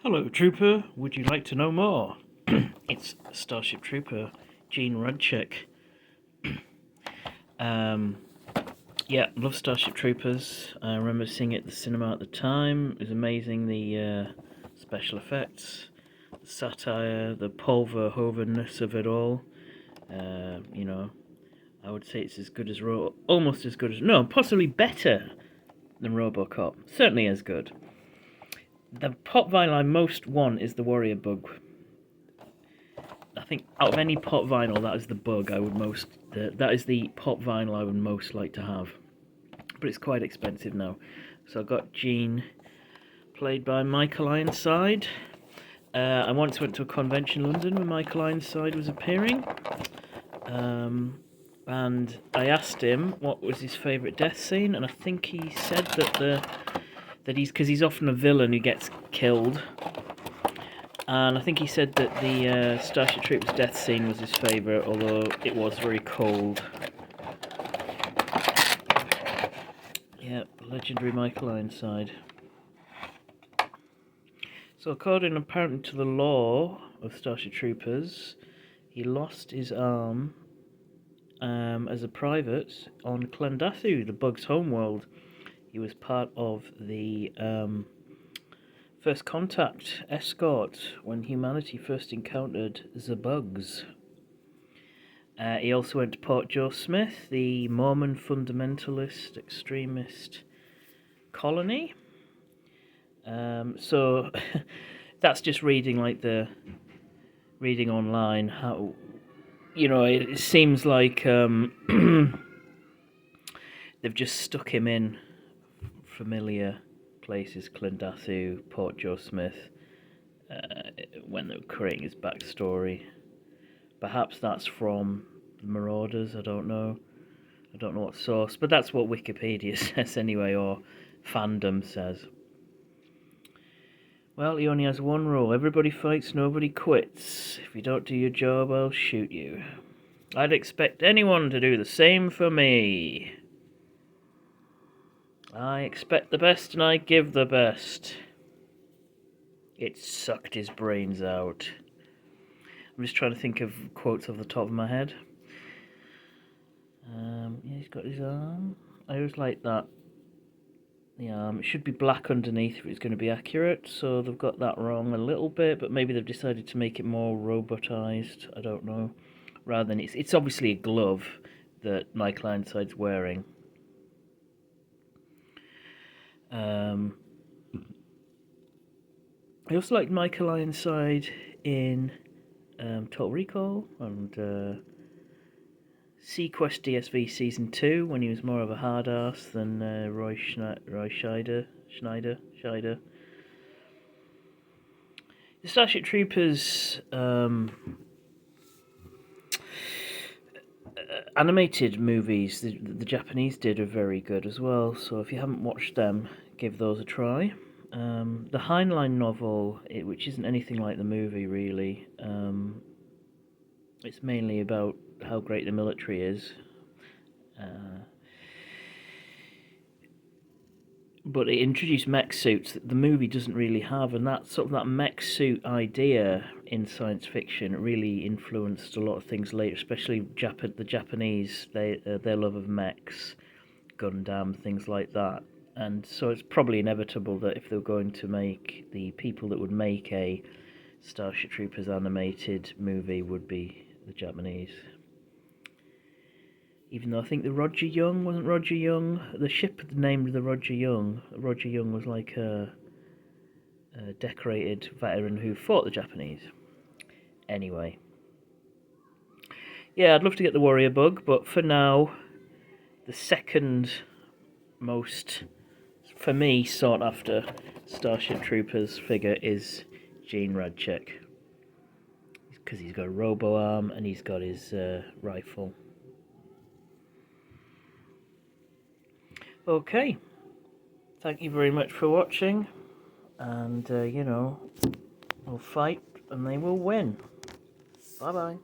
Hello, Trooper. Would you like to know more? It's Starship Trooper, Gene Rasczak. Yeah, love Starship Troopers. I remember seeing it at the cinema at the time. It was amazing, the special effects, the satire, the pulver-hoverness of it all. You know, I would say it's as good as almost as good as, no, possibly better than RoboCop. Certainly as good. The pop vinyl I most want is the Warrior Bug. I think out of any pop vinyl, that is the bug I would most. That is the pop vinyl I would most like to have. But it's quite expensive now. So I got Gene, played by Michael Ironside. I once went to a convention in London where Michael Ironside was appearing. And I asked him what was his favourite death scene, and I think he said that he's often a villain who gets killed. And I think he said that the Starship Troopers death scene was his favourite, although it was very cold. Yep, legendary Michael Ironside. So according apparently to the lore of Starship Troopers, he lost his arm as a private on Clendathu, the Bug's homeworld. He was part of the First Contact escort when humanity first encountered the Bugs. He also went to Port Joe Smith, the Mormon fundamentalist extremist colony. So that's just reading online. How, it seems like they've just stuck him in familiar places, Clendathu, Port Joe Smith, when they were creating his backstory. Perhaps that's from the Marauders, I don't know what source, but that's what Wikipedia says anyway, or fandom says. Well, he only has one rule: everybody fights, nobody quits. If you don't do your job, I'll shoot you. I'd expect anyone to do the same for me. I expect the best and I give the best. It sucked his brains out. I'm just trying to think of quotes off the top of my head. Yeah, he's got his arm. I always like that. The arm. It should be black underneath if it's going to be accurate, so they've got that wrong a little bit, but maybe they've decided to make it more robotized. I don't know. Rather than it's obviously a glove that Michael Ironside's wearing. I also liked Michael Ironside in Total Recall and Sequest DSV Season 2 when he was more of a hard ass than Roy Scheider. The Starship Troopers animated movies, the Japanese did, are very good as well, so if you haven't watched them, give those a try. The Heinlein novel, which isn't anything like the movie really, it's mainly about how great the military is, but it introduced mech suits that the movie doesn't really have, and that mech suit idea in science fiction really influenced a lot of things later, especially the Japanese, their love of mechs, Gundam, things like that. And so it's probably inevitable that if they were going to make, the people that would make a Starship Troopers animated movie would be the Japanese. Even though I think wasn't Roger Young, the ship named the Roger Young was like a decorated veteran who fought the Japanese. Anyway. Yeah, I'd love to get the Warrior Bug, but for now, the second most, for me, sought after Starship Troopers figure is Gene Rasczak. Because he's got a robo arm and he's got his rifle. Okay, thank you very much for watching, and we'll fight and they will win. Bye bye.